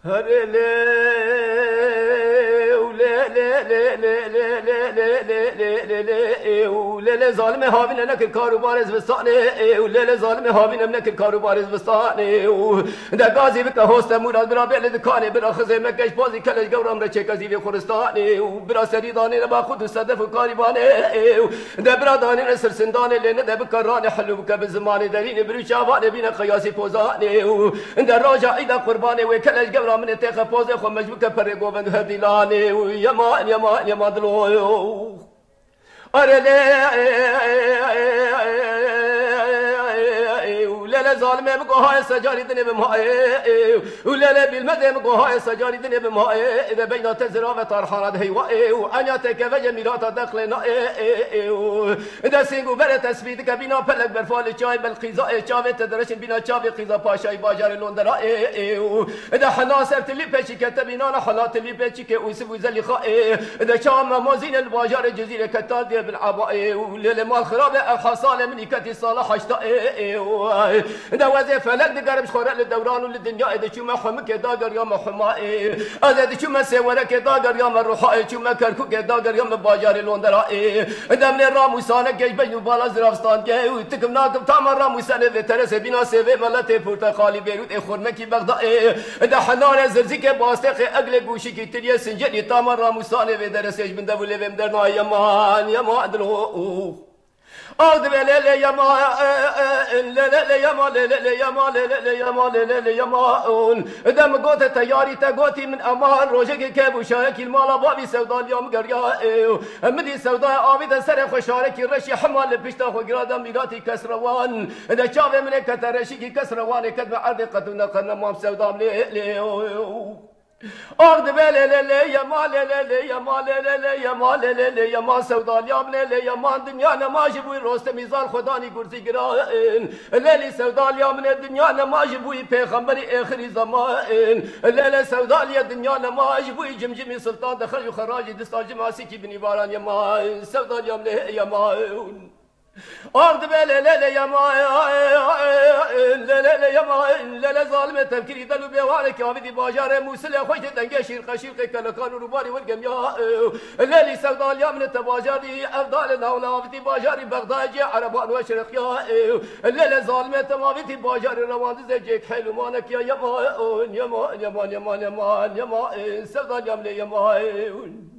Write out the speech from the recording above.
هري لي ولا لا لا لا لا لا لا لا لا لا ولا لا ظالم هابين انك الكارو بارز بستاني ولا لا ظالم هابين انك الكارو بارز بستاني ده غازي بك هوست مراد برا بيل دكاني برا خزي مكش بازي كلش قورم رچه كزي في خرستاني وبرا سريداني لبا خود صدف كاريباني ده برا داني نسر سنداني لين ده بكراني حلو بك بالزمان دارين بروشاباني بين قياسي فوزاني ده راجع ايدا قرباني وكلش قورم من تاخ فوزي خو مجبك پر گوبند هديلاني يمان يمان يمان دلو أرلي ولا لا ظالمه بقى هاي السجاري دني بمهاي ولا لا بالمدى بقى هاي السجاري دني بمهاي إذا بين تزرع وطرحان هي وأنا تكفى جميلات داخلنا إذا سينجو بره تسبيد كبينا بلق برفال شاي بالقيزاء شاي تدرش بينا شاي قيزا باشاي باجر لندرا إذا حناصر تلي بيشي كتبينا حنات تلي بيشي كأوسف وزلي خاء إذا شام موازين الباجر الجزيرة كتاد بالعباء ولا ما الخراب الحصالة من كتي صالح اشتاء ده وظيفة لك دقرب شخورة للدوران وللدنيا إذا شو ما حمك داقر يوم حمائي إذا شو ما سورك داقر يوم الروحائي شو ما كركوك داقر يوم باجار اللوندرائي إذا من الراموسانة جيش بينو بالا زرافستان جاي تكم ناكم تامر راموسانة ذي ترس بنا سيفي ملتي برتقالي بيروت إخورمكي بغدائي إذا حنان زرزيك باستيقي أقل قوشي كي تريا سنجلي تامر راموسانة ذي درسيش من دبولي بمدرنا يمان يمان دلو أعوذ بالله يا ما لا لا لا يا ما لا لا يا ما لا لا يا ما لا لا يا ما دم قوت تياري تقوتي من أمان روجك كيف وشاك المال بابي سودا اليوم قريا مدي سودا عابد سر خشارك الرشي حمال بيشتا خجرادا ميراتي كسروان إذا شاف من كترشي كسروان كتب عرض قد نقلنا ما سودا لي أخذ بالي لي يا ما لي يا ما لي يا ما لي يا ما سودا اليوم لي يا ما الدنيا أنا ما جبوي روست ميزان خداني كرسي قرائن ليلي سودا اليوم من الدنيا أنا ما جبوي بيغمبري آخر زمان ليلي سودا لي الدنيا أنا ما جبوي جمجمي سلطان دخل وخراجي دستاج ماسكي بني باران يا ما سودا اليوم لي يا ما أرض بلا لا يا ما لا يا ما لا ظالم تفكيري دلو بيوالك يا بدي باجار موسى خوش دنجشير خشير كلكان رباري والقم يا ليلي سودا اليوم من التباجري افضل نولا بدي باجاري بغداد عربان وشرق يا لا ظالم تما بدي باجار روان زجك حلو مانك يا ما يا ما يا ما يا ما يا ما سودا اليوم يا ما